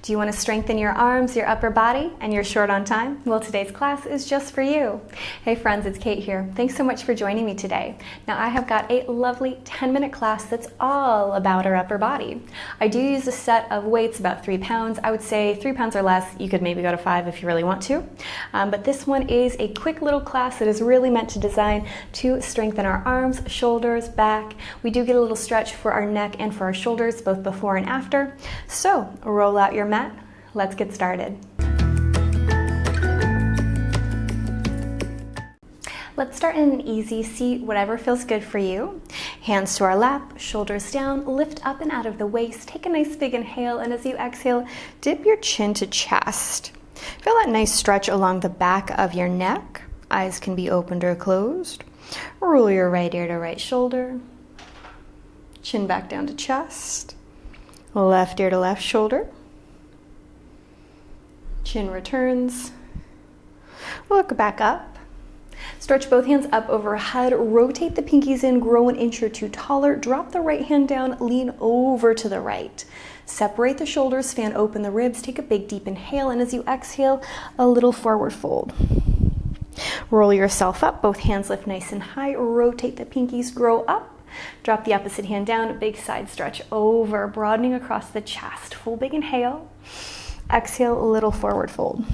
Do you want to strengthen your arms, your upper body, and you're short on time? Well, today's class is just for you. Hey friends, it's Kate here. Thanks so much for joining me today. Now I have got a lovely 10-minute class that's all about our upper body. I do use a set of weights, about 3 pounds. I would say 3 pounds or less. You could maybe go to 5 if you really want to. But this one is a quick little class that is really meant to design to strengthen our arms, shoulders, back. We do get a little stretch for our neck and for our shoulders, both before and after. So roll out your mat. Let's get started. Let's start in an easy seat, whatever feels good for you. Hands to our lap, shoulders down, lift up and out of the waist. Take a nice big inhale, and as you exhale, dip your chin to chest. Feel that nice stretch along the back of your neck. Eyes can be opened or closed. Roll your right ear to right shoulder. Chin back down to chest. Left ear to left shoulder. Chin returns. Look back up. Stretch both hands up overhead. Rotate the pinkies in, grow an inch or two taller. Drop the right hand down, lean over to the right. Separate the shoulders, fan open the ribs. Take a big deep inhale, and as you exhale, a little forward fold. Roll yourself up, both hands lift nice and high. Rotate the pinkies, grow up. Drop the opposite hand down, big side stretch over, broadening across the chest. Full big inhale. Exhale, a little forward fold.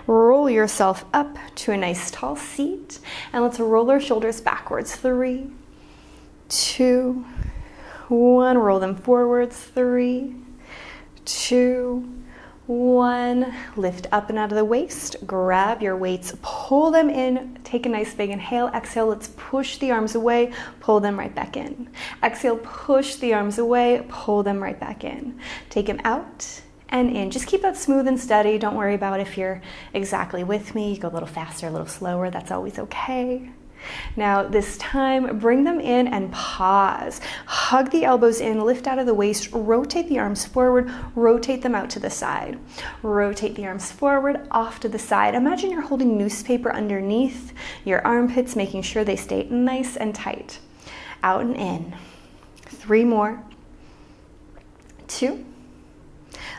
Roll yourself up to a nice tall seat, and let's roll our shoulders backwards. 3, 2, 1. Roll them forwards. 3, 2, 1. Lift up and out of the waist. Grab your weights, pull them in. Take a nice big inhale. Exhale, let's push the arms away, pull them right back in. Exhale, push the arms away, pull them right back in. Take them out and in. Just keep that smooth and steady. Don't worry about if you're exactly with me. You go a little faster, a little slower. That's always okay. Now this time, bring them in and pause. Hug the elbows in, lift out of the waist, rotate the arms forward, rotate them out to the side. Rotate the arms forward, off to the side. Imagine you're holding newspaper underneath your armpits, making sure they stay nice and tight. Out and in. 3 more. 2.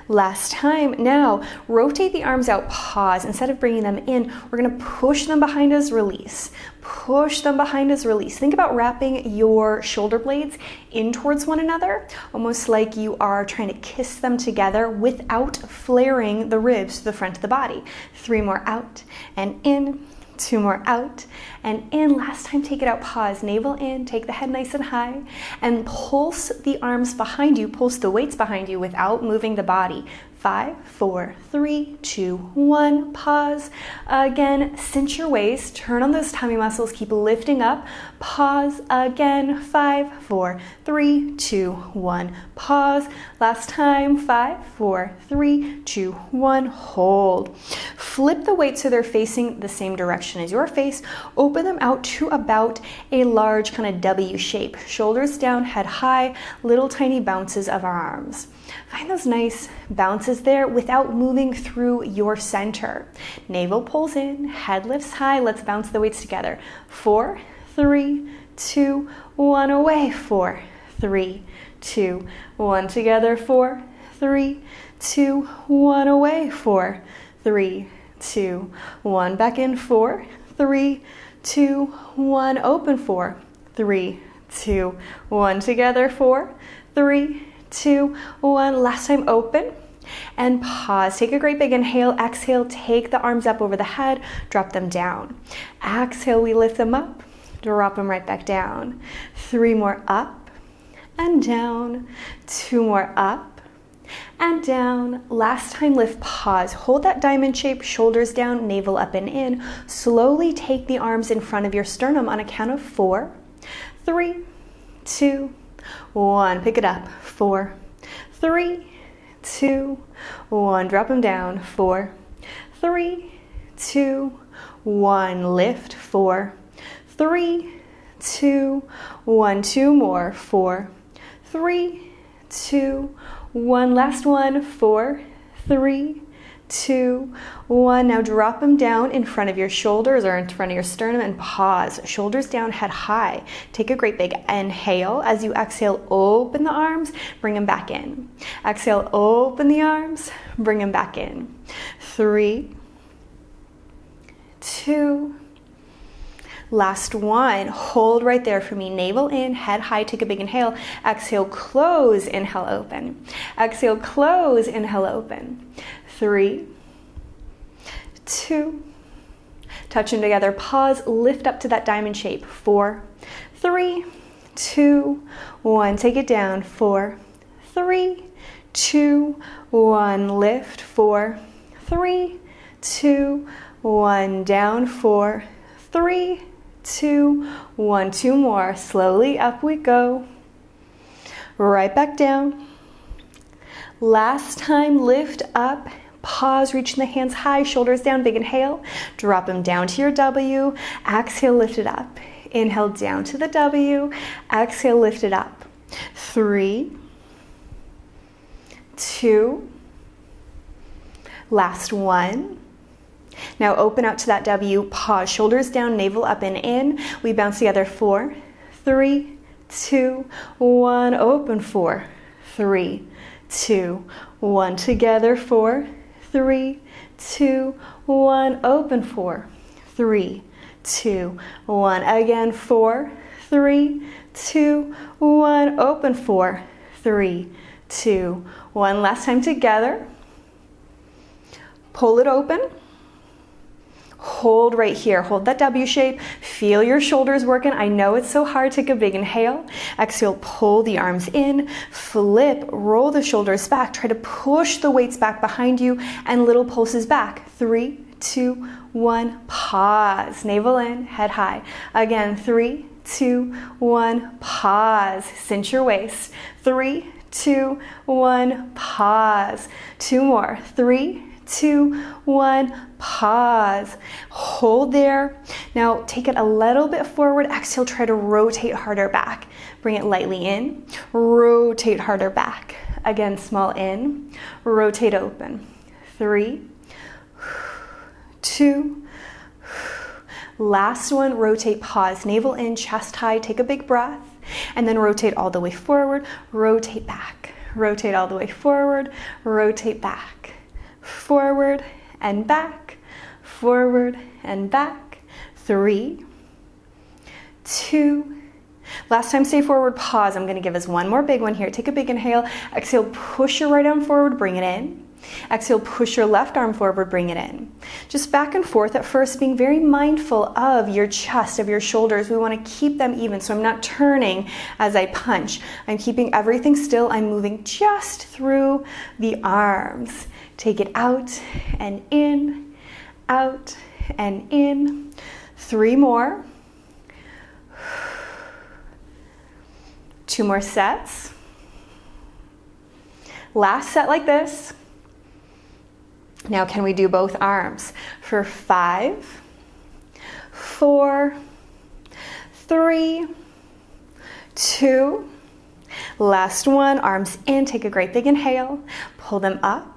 Last time. Now, rotate the arms out, pause. Instead of bringing them in, we're going to push them behind us, release. Push them behind us, release. Think about wrapping your shoulder blades in towards one another, almost like you are trying to kiss them together without flaring the ribs to the front of the body. 3 more out and in. 2 more out and in. Last time, take it out, pause, navel in, take the head nice and high, and pulse the arms behind you, pulse the weights behind you without moving the body. 5, 4, 3, 2, 1, pause. Again, cinch your waist, turn on those tummy muscles, keep lifting up, pause again. 5, 4, 3, 2, 1, pause. Last time. 5, 4, 3, 2, 1, hold. Flip the weights so they're facing the same direction as your face. Open them out to about a large kind of W shape. Shoulders down, head high, little tiny bounces of our arms. Find those nice bounces there without moving through your center. Navel pulls in, head lifts high. Let's bounce the weights together. 4, 3, 2, 1, away. 4, 3, 2, 1, together. 4, 3, 2, 1, away. 4, 3, 2, 1, back in. 4, 3, 2, 1, open. 4, 3, 2, 1, together. 4, 3, 2, 1. Last time, open and pause. Take a great big inhale. Exhale, take the arms up over the head, drop them down. Exhale, we lift them up, drop them right back down. 3 more up and down. 2 more up and down. Last time, lift, pause. Hold that diamond shape, shoulders down, navel up and in. Slowly take the arms in front of your sternum on a count of 4, 3, 2, 1. Pick it up. 4, 3, 2, 1. Drop them down. 4, 3, 2, 1. Lift. 4, 3, 2, 1. 2 more. 4, 3, 2, 1. Last one. 4, 3, 2, 1. Now drop them down in front of your shoulders or in front of your sternum and pause. Shoulders down, head high. Take a great big inhale. As you exhale, open the arms, bring them back in. Exhale, open the arms, bring them back in. 3, 2, last one. Hold right there for me. Navel in, head high, take a big inhale. Exhale, close, inhale, open. Exhale, close, inhale, open. 3, 2, touch them together. Pause, lift up to that diamond shape. 4, 3, 2, 1. Take it down. 4, 3, 2, 1. Lift. 4, 3, 2, 1. Down. 4, 3, 2, 1. 2 more. Slowly up we go. Right back down. Last time, lift up. Pause, reaching the hands high, shoulders down, big inhale. Drop them down to your W. Exhale, lift it up. Inhale down to the W. Exhale, lift it up. 3, 2, last one. Now open out to that W. Pause, shoulders down, navel up and in. We bounce together. 4, 3, 2, 1. Open. 4, 3, 2, 1. Together. 4, 3, 2, 1. Open. 4, 3, 2, 1. Again. 4, 3, 2, 1. Open. 4, 3, 2, 1. Last time together. Pull it open. Hold right here. Hold that W shape. Feel your shoulders working. I know it's so hard. Take a big inhale. Exhale, pull the arms in. Flip, roll the shoulders back. Try to push the weights back behind you and little pulses back. 3, 2, 1. Pause. Navel in, head high. Again, 3, 2, 1. Pause. Cinch your waist. 3, 2, 1. Pause. 2 more. 3, 2, 1. Pause. Hold there. Now take it a little bit forward. Exhale, try to rotate harder back. Bring it lightly in. Rotate harder back. Again, small in. Rotate open. 3, 2, last one. Rotate, pause. Navel in, chest high. Take a big breath. And then rotate all the way forward. Rotate back. Rotate all the way forward. Rotate back. Forward and back, forward and back. 3, 2, last time stay forward, pause. I'm going to give us one more big one here. Take a big inhale. Exhale, push your right arm forward, bring it in. Exhale, push your left arm forward, bring it in. Just back and forth at first, being very mindful of your chest, of your shoulders. We want to keep them even, so I'm not turning as I punch. I'm keeping everything still. I'm moving just through the arms. Take it out and in, out and in. 3 more. 2 more sets. Last set like this. Now can we do both arms for 5, 4, 3, 2, last one. Arms in, take a great big inhale, pull them up.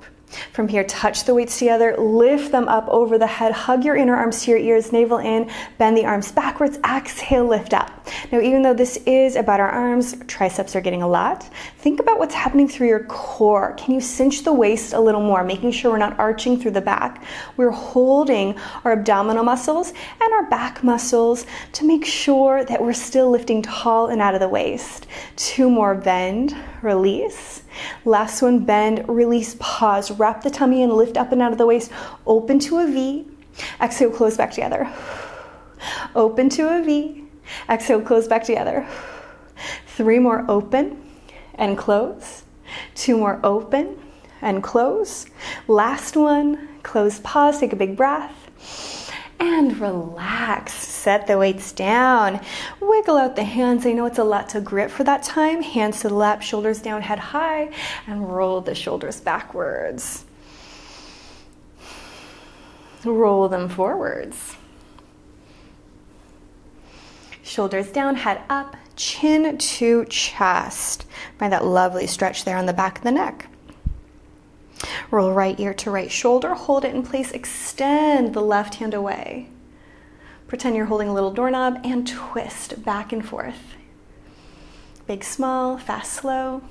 From here, touch the weights together, lift them up over the head, hug your inner arms to your ears, navel in, bend the arms backwards, exhale, lift up. Now, even though this is about our arms, triceps are getting a lot, think about what's happening through your core. Can you cinch the waist a little more, making sure we're not arching through the back? We're holding our abdominal muscles and our back muscles to make sure that we're still lifting tall and out of the waist. 2 more, bend, release. Last one, bend, release, pause. Wrap the tummy and lift up and out of the waist. Open to a V. Exhale, close back together. Open to a V. Exhale, close back together. 3 more, open and close. 2 more, open and close. Last one, close, pause, take a big breath. And relax. Set the weights down. Wiggle out the hands. I know it's a lot to grip for that time. Hands to the lap, shoulders down, head high, and roll the shoulders backwards. Roll them forwards. Shoulders down, head up, chin to chest. Find that lovely stretch there on the back of the neck. Roll right ear to right shoulder, hold it in place, extend the left hand away. Pretend you're holding a little doorknob and twist back and forth. Big, small, fast, slow.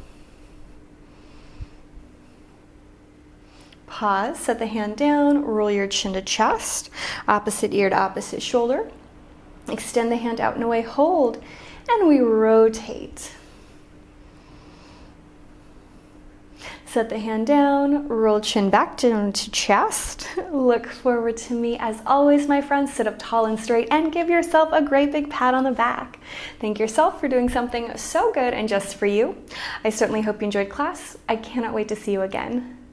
Pause, set the hand down, roll your chin to chest, opposite ear to opposite shoulder. Extend the hand out and away, hold, and we rotate. Set the hand down, roll chin back down to chest. Look forward to me. As always, my friends, sit up tall and straight and give yourself a great big pat on the back. Thank yourself for doing something so good and just for you. I certainly hope you enjoyed class. I cannot wait to see you again.